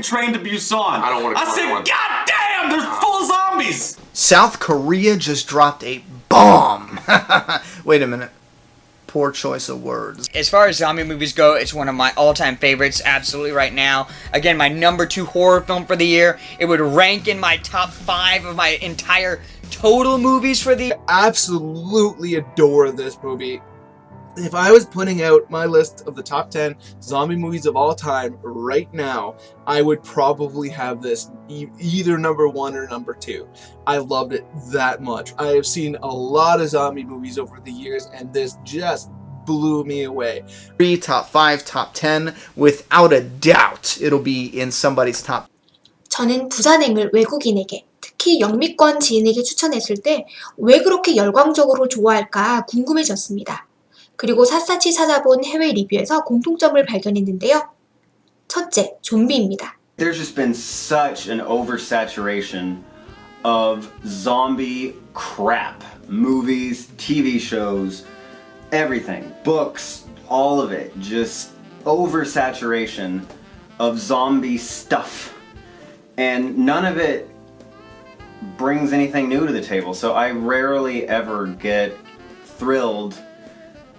Train to Busan. I don't want to. I said, God damn, they're full of zombies. South Korea just dropped a bomb. Wait a minute. Poor choice of words. As far as zombie movies go, it's one of my all-time favorites, absolutely right now. Again, my #2 horror film for the year. It would rank in my top 5 of my entire total movies for the year. I absolutely adore this movie. If I was putting out my list of the top 10 zombie movies of all time right now, I would probably have this either #1 or #2. I loved it that much. I have seen a lot of zombie movies over the years, and this just blew me away. Top 5, top 10, without a doubt, it'll be in somebody's top. 저는 부산행을 외국인에게, 특히 영미권 지인에게 추천했을 때 왜 그렇게 열광적으로 좋아할까 궁금해졌습니다. 그리고 샅샅이 찾아본 해외 리뷰에서 공통점을 발견했는데요. 첫째, 좀비입니다. There's just been such an oversaturation of zombie crap. Movies, TV shows, everything. Books, all of it. Just oversaturation of zombie stuff. And none of it brings anything new to the table. So I rarely ever get thrilled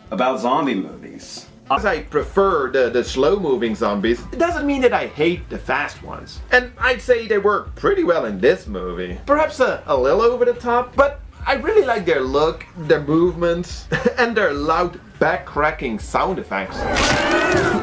about zombie movies. As I prefer the slow-moving zombies, it doesn't mean that I hate the fast ones. And I'd say they work pretty well in this movie. Perhaps a little over the top, but I really like their look, their movements, and their loud back-cracking sound effects.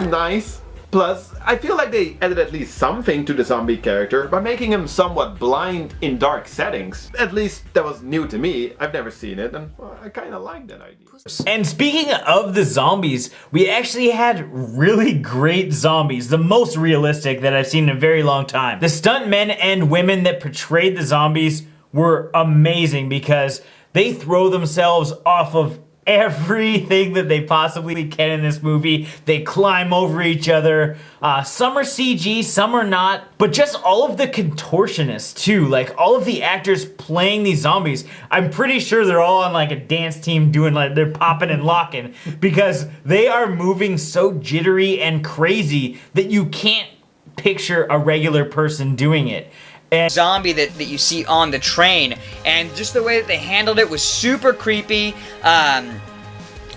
Nice. Plus, I feel like they added at least something to the zombie character by making him somewhat blind in dark settings. At least that was new to me. I've never seen it, and well, I kind of like that idea. And speaking of the zombies, we actually had really great zombies, the most realistic that I've seen in a very long time. The stuntmen and women that portrayed the zombies were amazing because they throw themselves off of everything that they possibly can in this movie. They climb over each other. Some are CG, some are not. But just all of the contortionists too, like all of the actors playing these zombies, I'm pretty sure they're all on like a dance team doing like, they're popping and locking because they are moving so jittery and crazy that you can't picture a regular person doing it. And zombie that you see on the train, and just the way that they handled it was super creepy.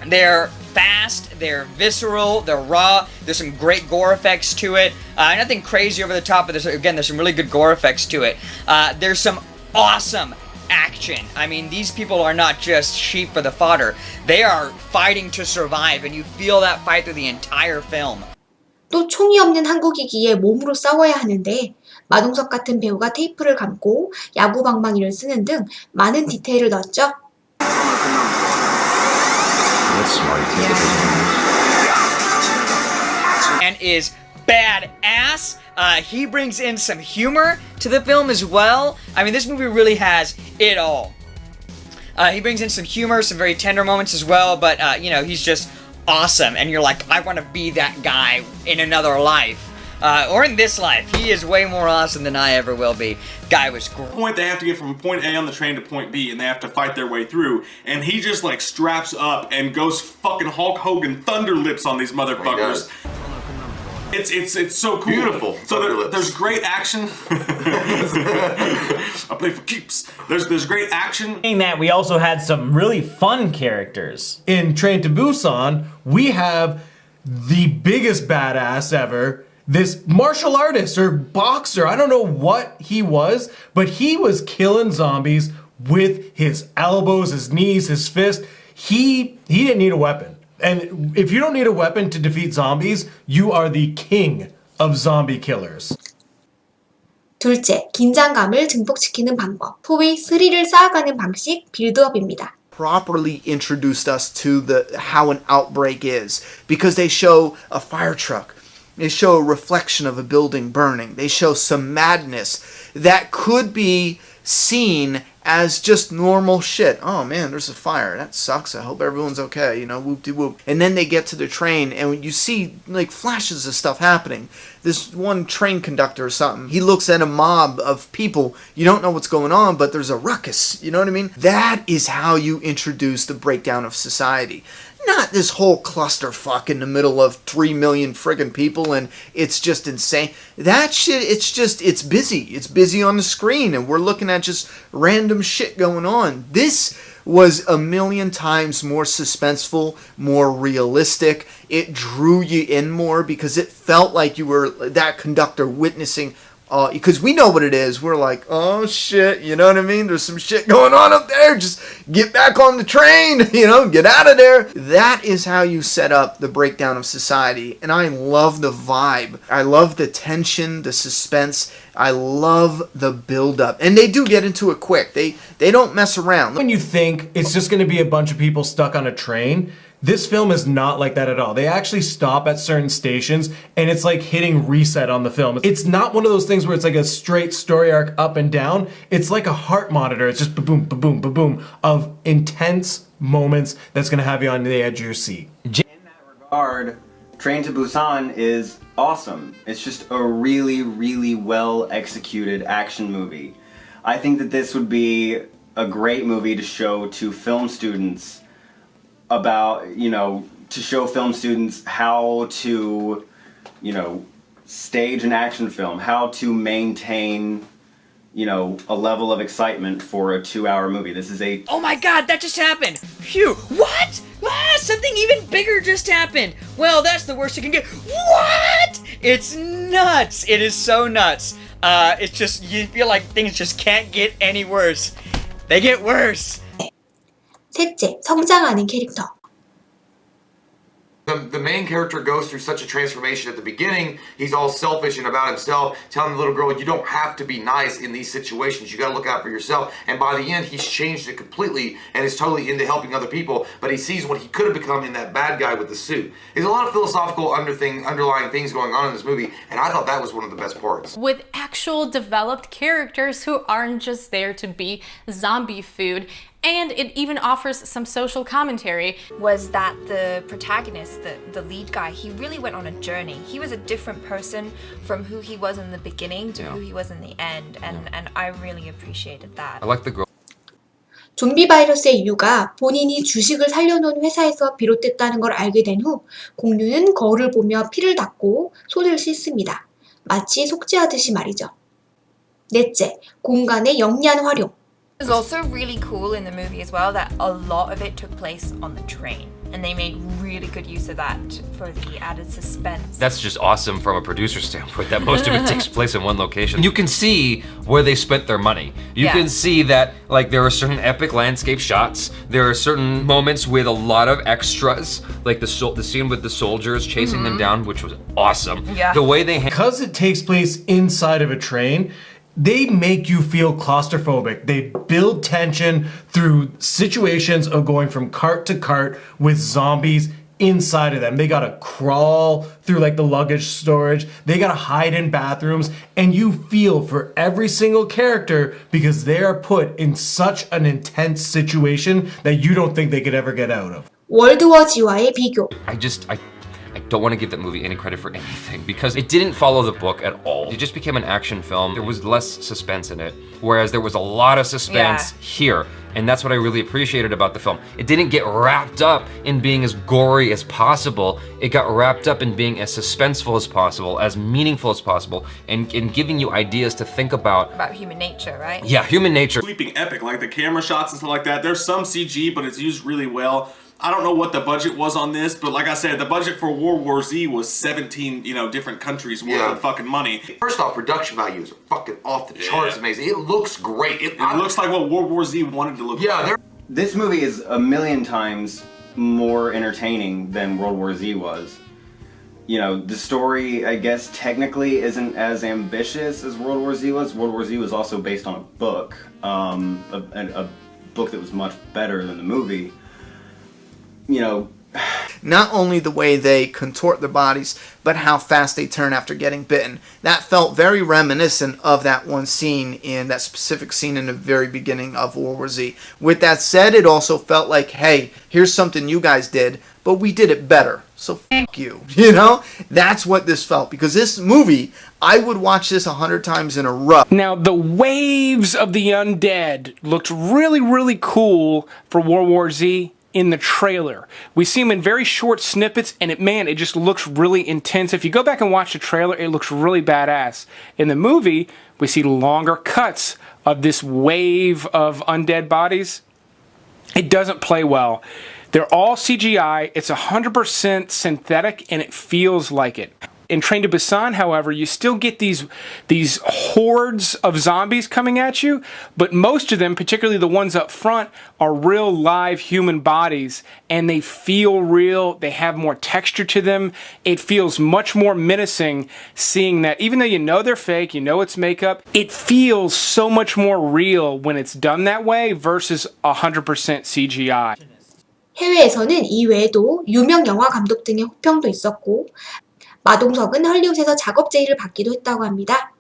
They're fast, they're visceral, they're raw. There's some great gore effects to it. Nothing crazy over the top, but there's some really good gore effects to it. There's some awesome action. I mean, these people are not just sheep for the fodder. They are fighting to survive, and you feel that fight through the entire film. 또 총이 없는 한국이기에 몸으로 싸워야 하는데 마동석 같은 배우가 테이프를 감고 야구 방망이를 쓰는 등 많은 디테일을 넣었죠. And is badass. He brings in some humor to the film as well. I mean, this movie really has it all. He brings in some humor, some very tender moments as well, but you know, he's just awesome, and you're like, I want to be that guy in another life. Or in this life. He is way more awesome than I ever will be. Guy was great. They have to get from point A on the train to point B, and they have to fight their way through, and he just like straps up and goes fucking Hulk Hogan thunder lips on these motherfuckers. It's so cool. Beautiful. So there's great action. I play for keeps. There's great action. saying that, we also had some really fun characters. In Train to Busan, we have the biggest badass ever. This martial artist or boxer, I don't know what he was, but he was killing zombies with his elbows, his knees, his fist. He didn't need a weapon. And if you don't need a weapon to defeat zombies, you are the king of zombie killers. 둘째, 긴장감을 증폭시키는 방법. 소위 스릴을 쌓아가는 방식, 빌드업입니다. Properly introduced us to how an outbreak is because they show a fire truck. They show a reflection of a building burning. They show some madness that could be seen as just normal shit. Oh man, there's a fire. That sucks. I hope everyone's okay. You know, whoop-de-whoop. And then they get to the train and you see like flashes of stuff happening. This one train conductor or something, he looks at a mob of people. You don't know what's going on, but there's a ruckus. You know what I mean? That is how you introduce the breakdown of society. not this whole clusterfuck in the middle of 3 million friggin' people and it's just insane. That shit, it's busy. It's busy on the screen and we're looking at just random shit going on. This was a million times more suspenseful, more realistic. It drew you in more because it felt like you were that conductor witnessing, because we know what it is. We're like, oh shit, you know what I mean? There's some shit going on up there. Just get back on the train, get out of there. That is how you set up the breakdown of society. And I love the vibe. I love the tension, the suspense. I love the build-up. And they do get into it quick. They don't mess around. When you think it's just going to be a bunch of people stuck on a train, this film is not like that at all. They actually stop at certain stations and it's like hitting reset on the film. It's not one of those things where it's like a straight story arc up and down. It's like a heart monitor. It's just ba-boom, ba-boom, ba-boom of intense moments that's going to have you on the edge of your seat. In that regard, Train to Busan is awesome. It's just a really, really well executed action movie. I think that this would be a great movie to show to film students about, to show film students how to, stage an action film, how to maintain, a level of excitement for a 2-hour movie. This is a... Oh my god, that just happened! Phew! What? Something even bigger just happened! Well, that's the worst you can get. What? It's nuts! It is so nuts. It's just, you feel like things just can't get any worse. They get worse. 셋째, 성장하는 캐릭터. The main character goes through such a transformation at the beginning. He's all selfish and about himself, telling the little girl, you don't have to be nice in these situations. You gotta look out for yourself. And by the end, he's changed it completely and is totally into helping other people, but he sees what he could have become in that bad guy with the suit. There's a lot of philosophical underlying things going on in this movie, and I thought that was one of the best parts. With actual developed characters who aren't just there to be zombie food. And it even offers some social commentary. Was that the protagonist, the lead guy, he really went on a journey. He was a different person from who he was in the beginning to who he was in the end. And I really appreciated that. I like the girl. 좀비 바이러스의 이유가 본인이 주식을 살려놓은 회사에서 비롯됐다는 걸 알게 된 후 공유는 거울을 보며 피를 닦고 손을 씻습니다. 마치 속죄하듯이 말이죠. 넷째, 공간의 영리한 활용. It was also really cool in the movie as well that a lot of it took place on the train. And they made really good use of that for the added suspense. That's just awesome from a producer standpoint, that most of it takes place in one location. You can see where they spent their money. You can see that there are certain epic landscape shots. There are certain moments with a lot of extras, like the scene with the soldiers chasing them down, which was awesome. Yeah. The way they... Because it takes place inside of a train, they make you feel claustrophobic. They build tension through situations of going from cart to cart with zombies inside of them. They gotta crawl through the luggage storage. They gotta hide in bathrooms. And you feel for every single character because they are put in such an intense situation that you don't think they could ever get out of. 월드워즈와의 비교. I don't want to give that movie any credit for anything because it didn't follow the book at all. It just became an action film. There was less suspense in it, whereas there was a lot of suspense here. And that's what I really appreciated about the film. It didn't get wrapped up in being as gory as possible. It got wrapped up in being as suspenseful as possible, as meaningful as possible, and giving you ideas to think about. About human nature, right? Yeah, human nature. Sweeping epic, like the camera shots and stuff like that. There's some CG, but it's used really well. I don't know what the budget was on this, but like I said, the budget for World War Z was 17, different countries worth of fucking money. First off, production value is fucking off the charts amazing. It looks great. It looks like what World War Z wanted to look like. This movie is a million times more entertaining than World War Z was. The story, I guess, technically isn't as ambitious as World War Z was. World War Z was also based on a book, a book that was much better than the movie. Not only the way they contort their bodies, but how fast they turn after getting bitten. That felt very reminiscent of that one scene that specific scene in the very beginning of World War Z. With that said, it also felt like, hey, here's something you guys did, but we did it better. So fuck you. That's what this felt. Because this movie, I would watch this 100 times in a row. Now, the waves of the undead looked really, really cool for World War Z. in the trailer. We see them in very short snippets, and it just looks really intense. If you go back and watch the trailer, it looks really badass. In the movie, we see longer cuts of this wave of undead bodies. It doesn't play well. They're all CGI, it's 100% synthetic, and it feels like it. In Train to Busan, however, you still get these hordes of zombies coming at you, but most of them, particularly the ones up front, are real live human bodies, and they feel real, they have more texture to them. It feels much more menacing seeing that, even though you know they're fake, you know it's makeup, it feels so much more real when it's done that way versus 100% CGI. 해외에서는 이 외에도 유명 영화 감독 등의 호평도 있었고 마동석은 헐리우드에서 작업 제의를 받기도 했다고 합니다.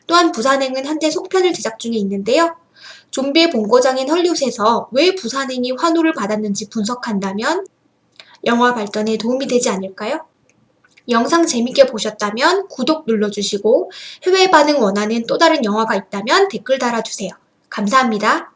또한 부산행은 현재 속편을 제작 중에 있는데요. 좀비의 본고장인 헐리우드에서 왜 부산행이 환호를 받았는지 분석한다면 영화 발전에 도움이 되지 않을까요? 영상 재밌게 보셨다면 구독 눌러주시고 해외 반응 원하는 또 다른 영화가 있다면 댓글 달아주세요. 감사합니다.